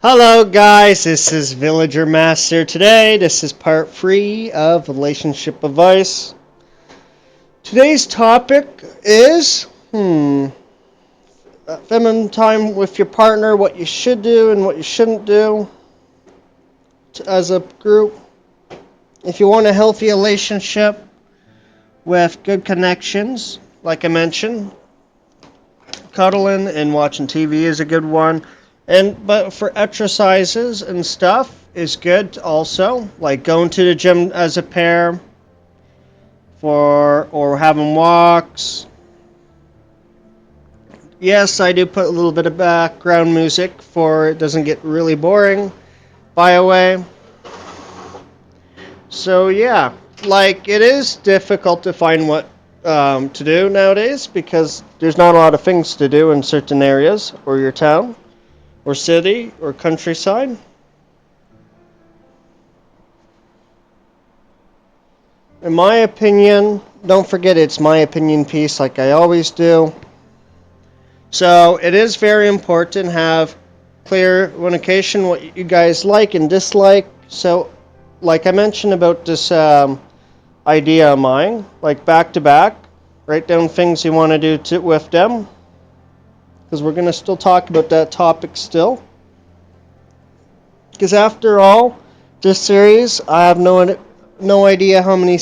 Hello guys, this is Villager Master. Today, this is part 3 of Relationship Advice. Today's topic is, feminine time with your partner, what you should do and what you shouldn't do as a group. If you want a healthy relationship with good connections, like I mentioned, cuddling and watching TV is a good one. But for exercises and stuff is good also, like going to the gym as a pair, or having walks. Yes, I do put a little bit of background music for it doesn't get really boring by a way. So yeah, like it is difficult to find what to do nowadays because there's not a lot of things to do in certain areas or your town or city or countryside. In my opinion, don't forget it's my opinion piece like I always do. So it is very important to have clear communication what you guys like and dislike. So like I mentioned about this idea of mine, like back to back, write down things you want to do with them because we're going to still talk about that topic still. Because after all, this series, I have no idea how many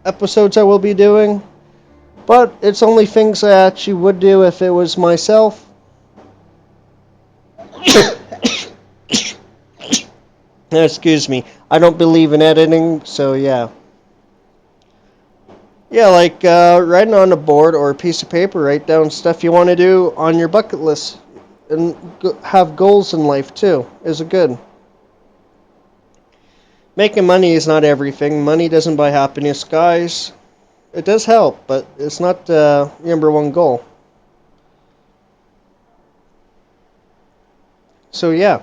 episodes I will be doing, but it's only things I actually would do if it was myself. Excuse me. I don't believe in editing, so yeah. Yeah, like writing on a board or a piece of paper, write down stuff you want to do on your bucket list, and have goals in life too. Is a good. Making money is not everything. Money doesn't buy happiness, guys. It does help, but it's not the number one goal. So yeah,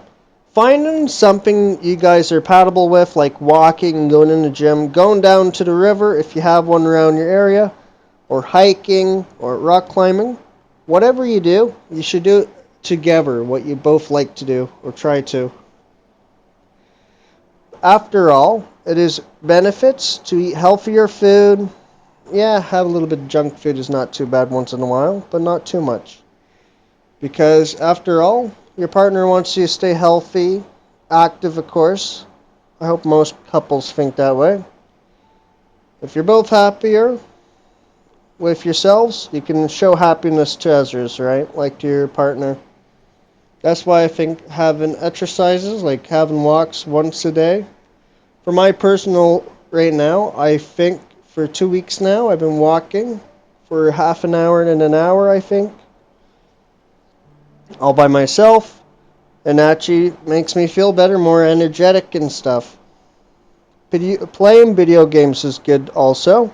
finding something you guys are compatible with, like walking, going in the gym, going down to the river if you have one around your area, or hiking, or rock climbing. Whatever you do, you should do it together, what you both like to do, or try to. After all, it is benefits to eat healthier food. Yeah, have a little bit of junk food is not too bad once in a while, but not too much. Because after all, your partner wants you to stay healthy, active, of course. I hope most couples think that way. If you're both happier with yourselves, you can show happiness to others, right? Like to your partner. That's why I think having exercises, like having walks once a day. For my personal right now, I think for 2 weeks now, I've been walking for half an hour and an hour, I think, all by myself, and actually makes me feel better, more energetic and stuff. Playing video games is good also.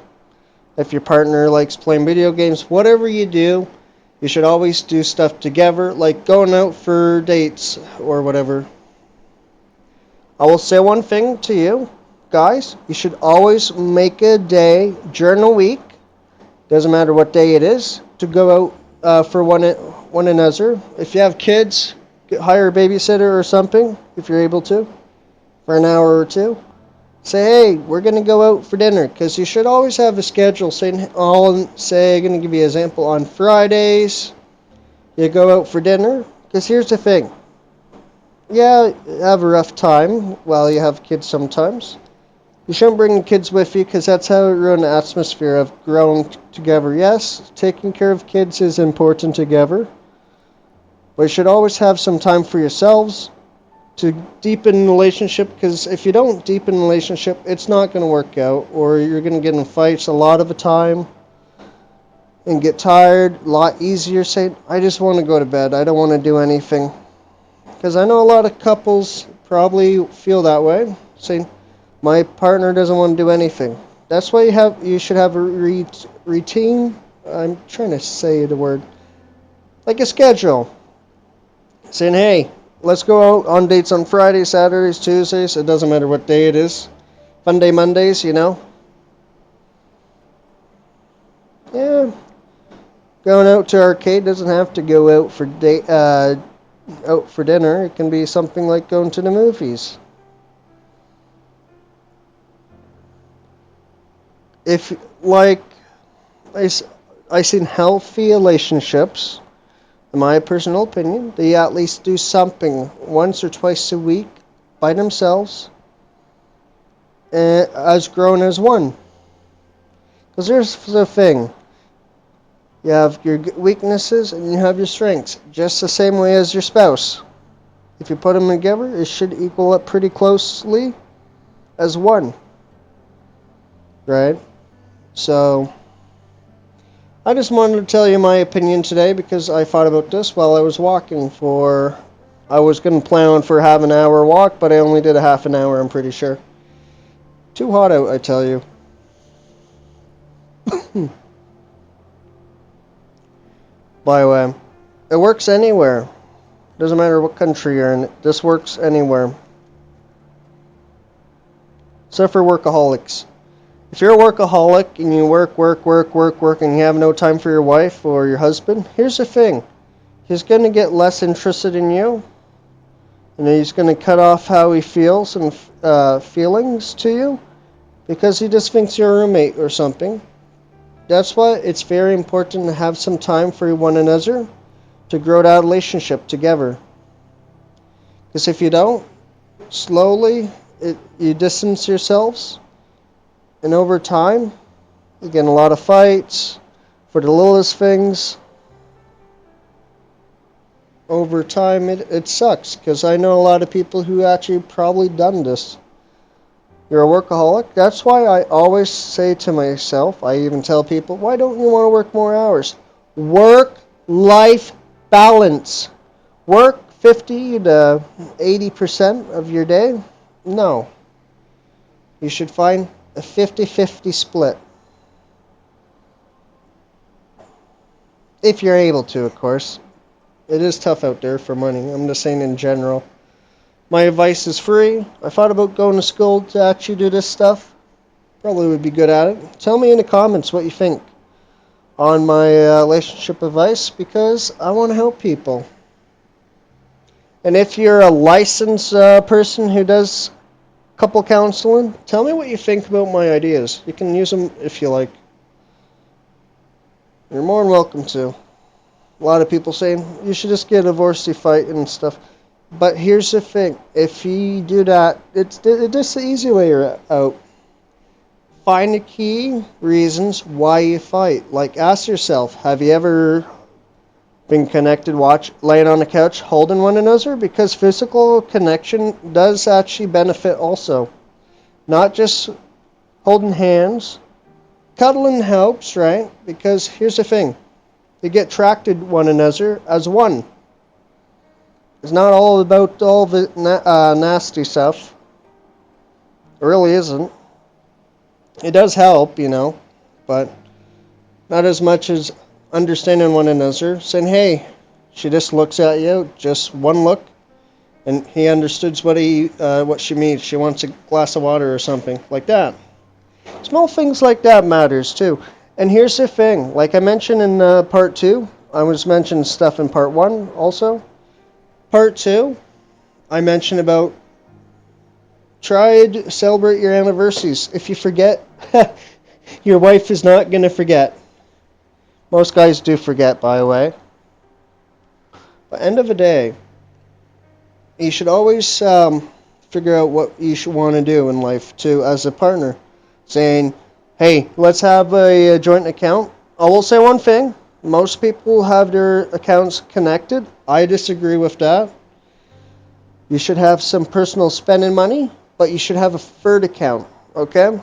If your partner likes playing video games, whatever you do, you should always do stuff together, like going out for dates or whatever. I will say one thing to you, guys. You should always make a day during a week, doesn't matter what day it is, to go out for one another. If you have kids, hire a babysitter or something, if you're able to, for an hour or two. Say, hey, we're going to go out for dinner, because you should always have a schedule. Say, I'm going to give you an example. On Fridays, you go out for dinner, because here's the thing. Yeah, you have a rough time while you have kids sometimes. You shouldn't bring the kids with you because that's how it ruins the atmosphere of growing together. Yes, taking care of kids is important together, but you should always have some time for yourselves to deepen the relationship, because if you don't deepen the relationship, it's not going to work out, or you're going to get in fights a lot of the time and get tired a lot easier saying, I just want to go to bed, I don't want to do anything. Because I know a lot of couples probably feel that way, saying, my partner doesn't want to do anything. That's why you should have a routine. I'm trying to say the word. Like a schedule. Saying, hey, let's go out on dates on Fridays, Saturdays, Tuesdays. It doesn't matter what day it is. Fun day Mondays, you know. Yeah. Going out to arcade doesn't have to go out for out for dinner. It can be something like going to the movies. If, like, I seen healthy relationships, in my personal opinion, they at least do something once or twice a week by themselves as grown as one. Because here's the thing. You have your weaknesses and you have your strengths, just the same way as your spouse. If you put them together, it should equal up pretty closely as one. Right? So, I just wanted to tell you my opinion today because I thought about this while I was walking for... I was going to plan on for a half an hour walk, but I only did a half an hour, I'm pretty sure. Too hot out, I tell you. By the way, it works anywhere. Doesn't matter what country you're in. This works anywhere. Except for workaholics. If you're a workaholic and you work, and you have no time for your wife or your husband, here's the thing. He's going to get less interested in you. And he's going to cut off how he feels and feelings to you because he just thinks you're a roommate or something. That's why it's very important to have some time for one another to grow that relationship together. Because if you don't, slowly you distance yourselves, and over time you get in a lot of fights for the littlest things. Over time it sucks, because I know a lot of people who actually probably done this. You're a workaholic. That's why I always say to myself, I even tell people, why don't you want to work more hours? Work-life balance. Work 50 to 80% of your day? No. You should find a 50-50 split. If you're able to, of course. It is tough out there for money. I'm just saying in general. My advice is free. I thought about going to school to actually do this stuff. Probably would be good at it. Tell me in the comments what you think on my relationship advice, because I want to help people. And if you're a licensed person who does couple counseling, tell me what you think about my ideas. You can use them if you like. You're more than welcome to. A lot of people saying you should just get a divorce, you fight and stuff. But here's the thing. If you do that, it's just the easy way out. Find the key reasons why you fight. Like, ask yourself, have you ever been connected, laying on the couch, holding one another? Because physical connection does actually benefit also. Not just holding hands. Cuddling helps, right? Because here's the thing. You get attracted to one another as one. It's not all about all the nasty stuff. It really isn't. It does help, but not as much as understanding one another. Saying, hey, she just looks at you, just one look, and he understood what she means. She wants a glass of water or something like that. Small things like that matters too. And here's the thing. Like I mentioned in part 2, I was mentioning stuff in part 1 also. Part 2, I mentioned about try to celebrate your anniversaries. If you forget, your wife is not going to forget. Most guys do forget, by the way. But end of the day, you should always figure out what you should want to do in life too as a partner. Saying, hey, let's have a joint account. I will say one thing. Most people have their accounts connected. I disagree with that. You should have some personal spending money, but you should have a third account, okay?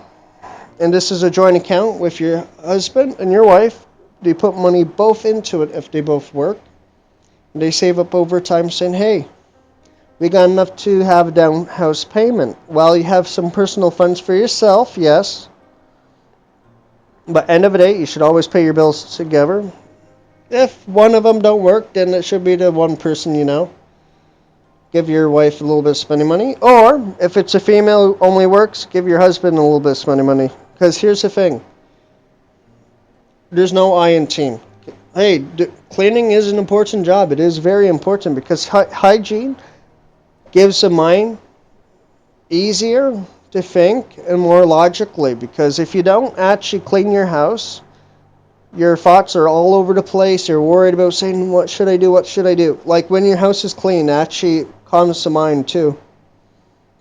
And this is a joint account with your husband and your wife. They put money both into it if they both work. They save up over time saying, hey, we got enough to have a down house payment. While you have some personal funds for yourself, yes. But end of the day, you should always pay your bills together. If one of them don't work, then it should be the one person, Give your wife a little bit of spending money. Or, if it's a female who only works, give your husband a little bit of spending money. Because here's the thing. There's no I in team. hey, cleaning is an important job. It is very important because hygiene gives a mind easier to think and more logically. Because if you don't actually clean your house, your thoughts are all over the place. You're worried about saying, what should I do? What should I do? Like when your house is clean, it actually calms the mind too.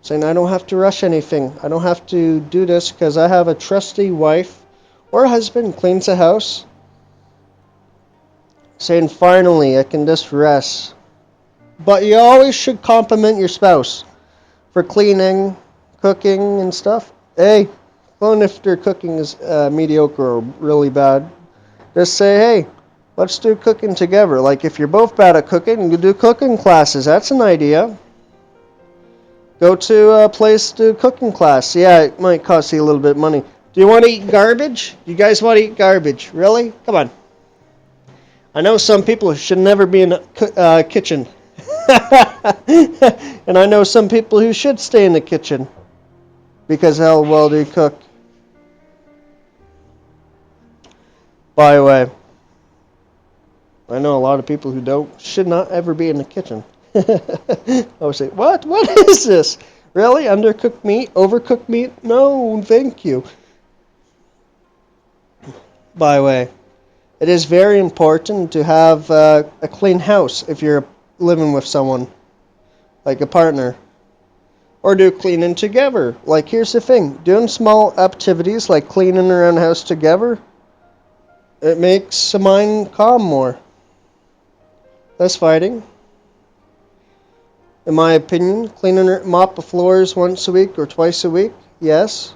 Saying, I don't have to rush anything. I don't have to do this because I have a trusty wife or husband cleans the house. Saying, finally, I can just rest. But you always should compliment your spouse for cleaning, cooking, and stuff. Hey, even if their cooking is mediocre or really bad, just say, hey, let's do cooking together. Like if you're both bad at cooking, you do cooking classes. That's an idea. Go to a place to do cooking class. Yeah, it might cost you a little bit of money. Do you want to eat garbage? You guys want to eat garbage? Really? Come on. I know some people should never be in a kitchen. And I know some people who should stay in the kitchen because how well they cook. By the way, I know a lot of people who should not ever be in the kitchen. I would say, what? What is this? Really? Undercooked meat? Overcooked meat? No, thank you. By the way, it is very important to have a clean house if you're living with someone, like a partner. Or do cleaning together. Like, here's the thing. Doing small activities like cleaning around the house together, it makes the mind calm more. Less fighting. In my opinion, mop the floors once a week or twice a week, yes.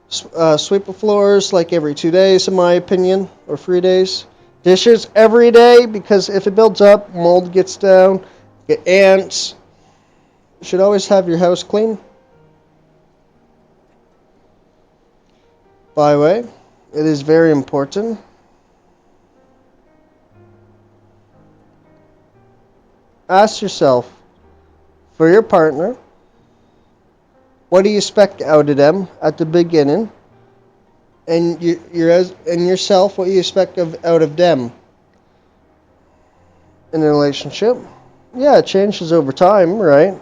Sweep the floors like every 2 days, in my opinion, or 3 days. Dishes every day, because if it builds up, mold gets down, get ants. You should always have your house clean. By the way, it is very important. Ask yourself, for your partner, what do you expect out of them at the beginning? And yourself, what you expect out of them in a relationship? Yeah, it changes over time, right?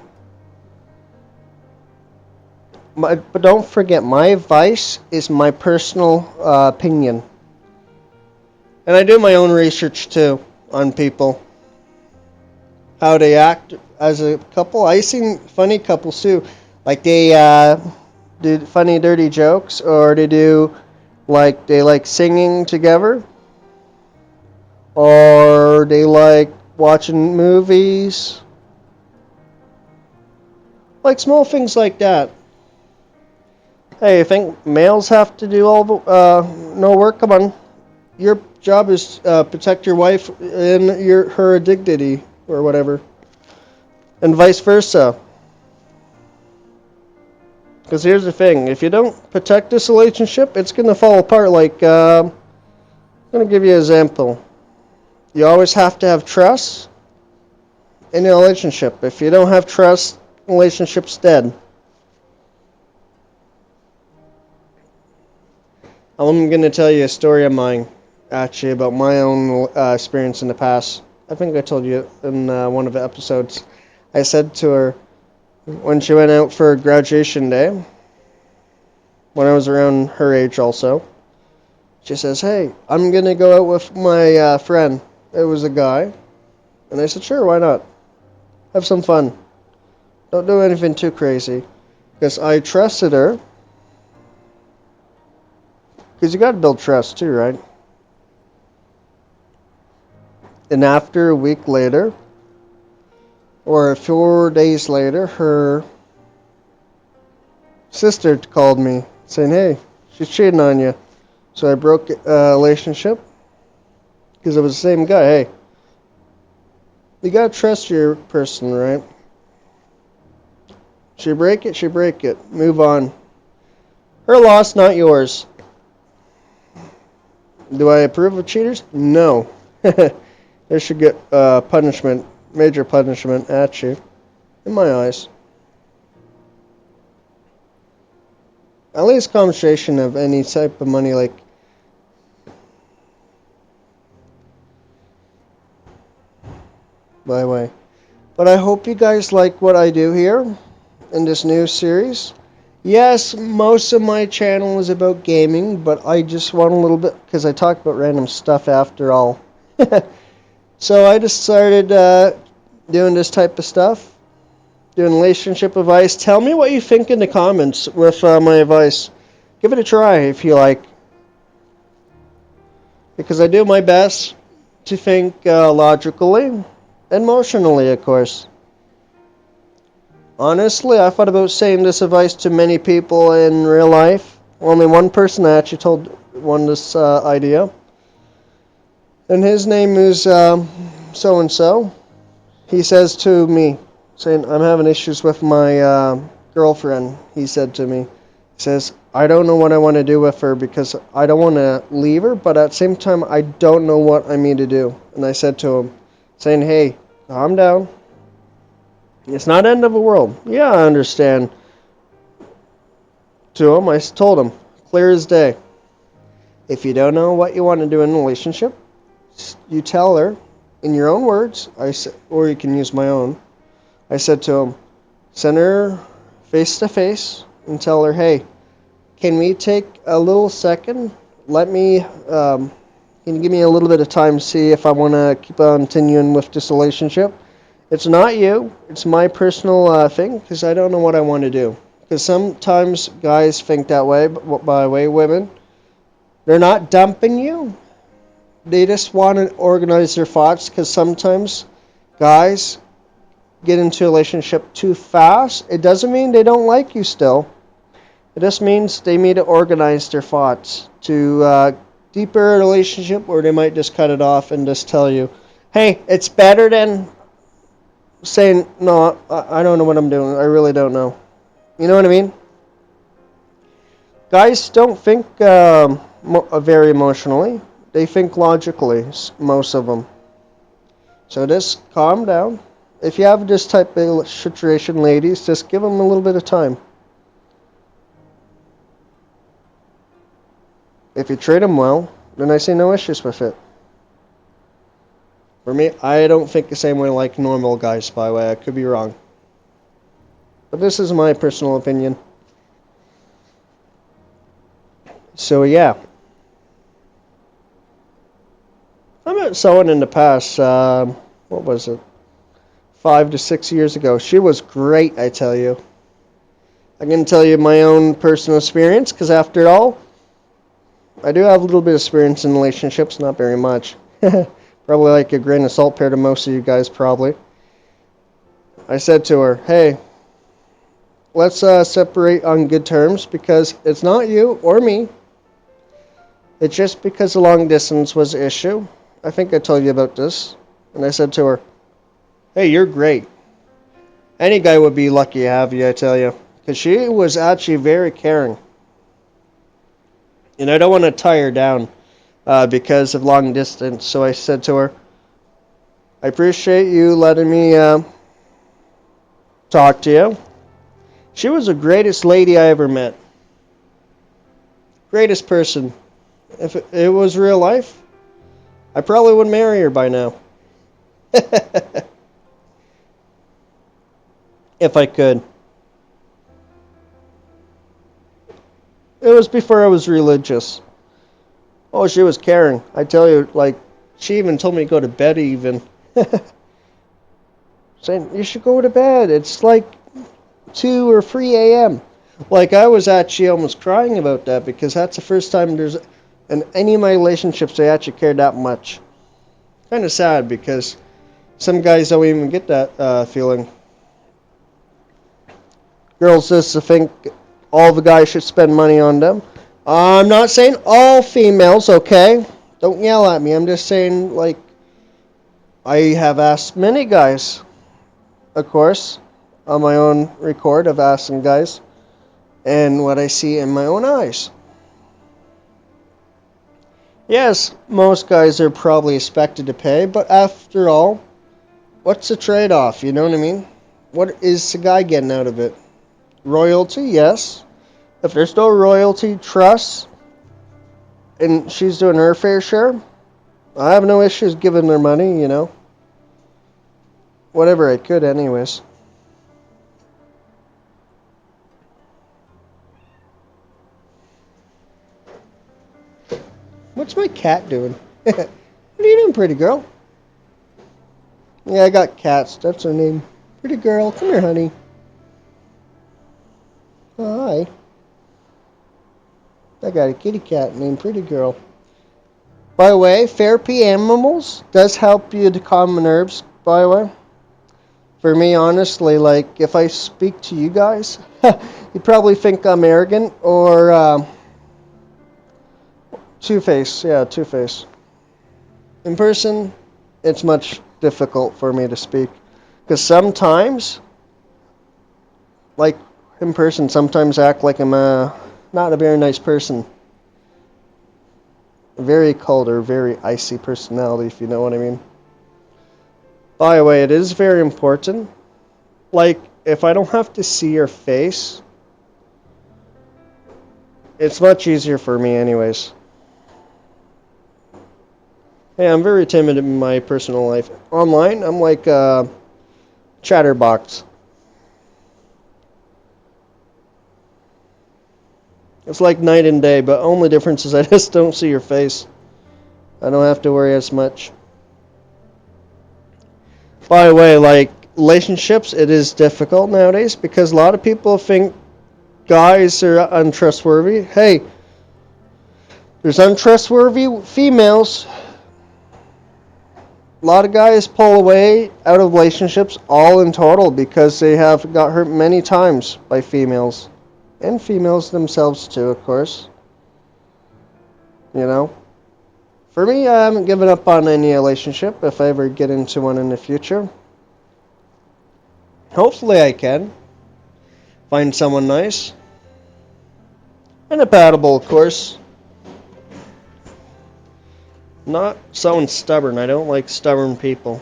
But don't forget, my advice is my personal opinion. And I do my own research too on people. How they act as a couple. I've seen funny couples too. Like they do funny, dirty jokes, or they like singing together, or they like watching movies, like small things like that. Hey, you think males have to do all the no work? Come on, your job is protect your wife and her dignity or whatever, and vice versa. Because here's the thing: if you don't protect this relationship, it's gonna fall apart. Like I'm gonna give you an example. You always have to have trust in a relationship. If you don't have trust, relationship's dead. I'm going to tell you a story of mine, actually, about my own experience in the past. I think I told you in one of the episodes. I said to her, when she went out for graduation day, when I was around her age also, she says, hey, I'm going to go out with my friend. It was a guy. And I said, sure, why not? Have some fun. Don't do anything too crazy. Because I trusted her. Because you got to build trust too, right? And after a week later, or 4 days later, her sister called me saying, hey, she's cheating on you. So I broke a relationship because it was the same guy. Hey, you got to trust your person, right? She break it, she break it. Move on. Her loss, not yours. Do I approve of cheaters? No. They should get punishment, major punishment at you, in my eyes. At least conversation of any type of money, like by the way. But I hope you guys like what I do here in this new series. Yes, most of my channel is about gaming, but I just want a little bit, because I talk about random stuff after all. So I just started doing this type of stuff, doing relationship advice. Tell me what you think in the comments with my advice. Give it a try if you like, because I do my best to think logically and emotionally, of course. Honestly, I thought about saying this advice to many people in real life. Only one person actually told one this idea, and his name is so and so. He says to me, saying, "I'm having issues with my girlfriend." He said to me, he says, "I don't know what I want to do with her because I don't want to leave her, but at the same time, I don't know what I mean to do." And I said to him, saying, "Hey, calm down. It's not end of the world." Yeah, I understand. To him, I told him, clear as day. If you don't know what you want to do in a relationship, you tell her in your own words, or you can use my own. I said to him, send her face to face and tell her, hey, can we take a little second? Let me, can you give me a little bit of time to see if I want to keep on continuing with this relationship? It's not you. It's my personal thing because I don't know what I want to do. Because sometimes guys think that way, but by the way, women, they're not dumping you. They just want to organize their thoughts because sometimes guys get into a relationship too fast. It doesn't mean they don't like you still. It just means they need to organize their thoughts to deeper relationship, or they might just cut it off and just tell you, hey, it's better than saying, no, I don't know what I'm doing. I really don't know. You know what I mean? Guys don't think very emotionally. They think logically, most of them. So just calm down. If you have this type of situation, ladies, just give them a little bit of time. If you treat them well, then I see no issues with it. For me, I don't think the same way like normal guys, by the way. I could be wrong. But this is my personal opinion. So, yeah. I met someone in the past, what was it? 5 to 6 years ago. She was great, I tell you. I can tell you my own personal experience, because after all, I do have a little bit of experience in relationships, not very much. Probably like a grain of salt compared to most of you guys, probably. I said to her, hey, let's separate on good terms, because it's not you or me. It's just because the long distance was an issue. I think I told you about this. And I said to her, hey, you're great. Any guy would be lucky to have you, I tell you. Because she was actually very caring. And I don't want to tie her down because of long distance. So I said to her, I appreciate you letting me talk to you. She was the greatest lady I ever met. Greatest person. If it was real life, I probably would marry her by now. If I could. It was before I was religious. Oh, she was caring. I tell you, like, she even told me to go to bed even. Saying, you should go to bed. It's like 2 or 3 a.m. Like, I was actually almost crying about that because that's the first time in any of my relationships I actually cared that much. Kind of sad because some guys don't even get that feeling. Girls just think all the guys should spend money on them. I'm not saying all females, okay? Don't yell at me. I'm just saying, like, I have asked many guys, of course, on my own record of asking guys, and what I see in my own eyes. Yes, most guys are probably expected to pay, but after all, what's the trade-off, you know what I mean? What is the guy getting out of it? Royalty, yes. If there's no royalty, trust, and she's doing her fair share, I have no issues giving her money, you know. whatever I could, anyways. What's my cat doing? What are you doing, pretty girl? Yeah, I got cats. That's her name. Pretty girl. Come here, honey. Oh, hi. I got a kitty cat named Pretty Girl. By the way, therapy animals does help you to calm the nerves, by the way. For me, honestly, like, if I speak to you guys, you probably think I'm arrogant or two-face. Yeah, two-face. In person, it's much difficult for me to speak. Because sometimes, like, in person, sometimes I act like I'm not a very nice person. Very cold or very icy personality, if you know what I mean. By the way, it is very important. Like, if I don't have to see your face, it's much easier for me anyways. Hey, I'm very timid in my personal life. Online, I'm like a chatterbox. It's like night and day, but only difference is I just don't see your face. I don't have to worry as much. By the way, like, relationships, it is difficult nowadays because a lot of people think guys are untrustworthy. Hey, there's untrustworthy females. A lot of guys pull away out of relationships all in total because they have got hurt many times by females. And females themselves too, of course. You know? For me, I haven't given up on any relationship if I ever get into one in the future. Hopefully I can find someone nice. And compatible, of course. Not someone stubborn. I don't like stubborn people.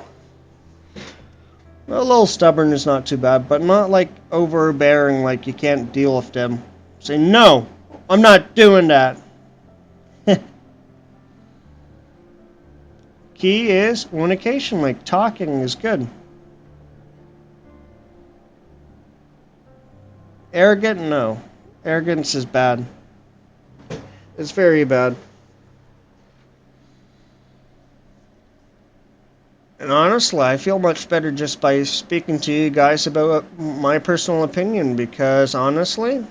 A little stubborn is not too bad, but not like overbearing, like you can't deal with them. Say, no, I'm not doing that. Key is communication, like talking is good. Arrogant, no. Arrogance is bad. It's very bad. And honestly, I feel much better just by speaking to you guys about my personal opinion because honestly,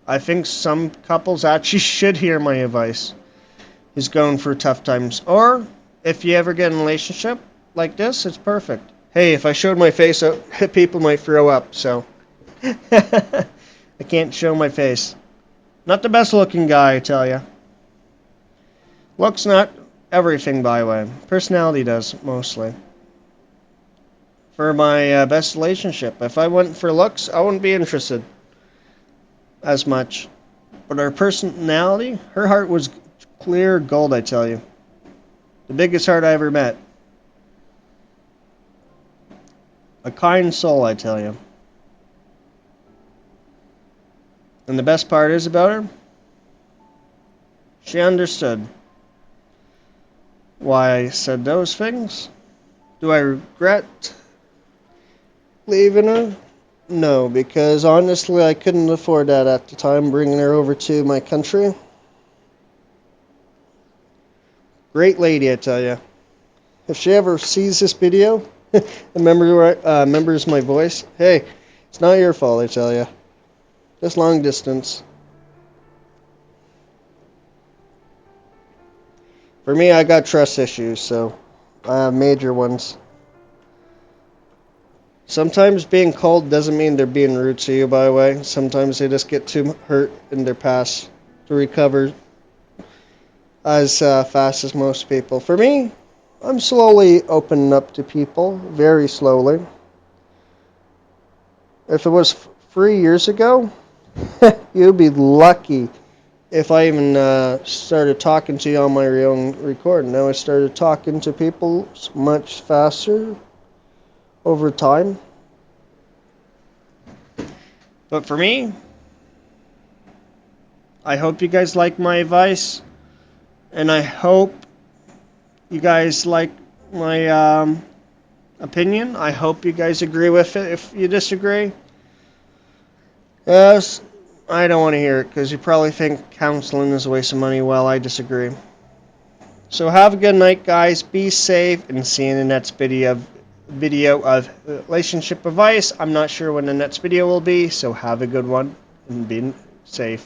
I think some couples actually should hear my advice. Who's going through tough times. Or if you ever get in a relationship like this, it's perfect. Hey, if I showed my face, people might throw up, so I can't show my face. Not the best looking guy, I tell you. Looks not everything, by the way. Personality does, mostly. For my best relationship. If I went for looks, I wouldn't be interested as much. But her personality, her heart was clear gold, I tell you. The biggest heart I ever met. A kind soul, I tell you. And the best part is about her, she understood why I said those things. Do I regret leaving her? No, because honestly, I couldn't afford that at the time, bringing her over to my country. Great lady, I tell you. If she ever sees this video, remembers my voice, hey, it's not your fault, I tell you. Just long distance. For me, I got trust issues, so I have major ones. Sometimes being cold doesn't mean they're being rude to you, by the way. Sometimes they just get too hurt in their past to recover as fast as most people. For me, I'm slowly opening up to people, very slowly. If it was 3 years ago, you'd be lucky if I even started talking to you on my own record. Now I started talking to people much faster over time. But for me, I hope you guys like my advice, and I hope you guys like my opinion. I hope you guys agree with it. If you disagree, yes, I don't want to hear it because you probably think counseling is a waste of money. Well, I disagree. So have a good night, guys. Be safe, and see you in the next video of relationship advice. I'm not sure when the next video will be, so have a good one and be safe.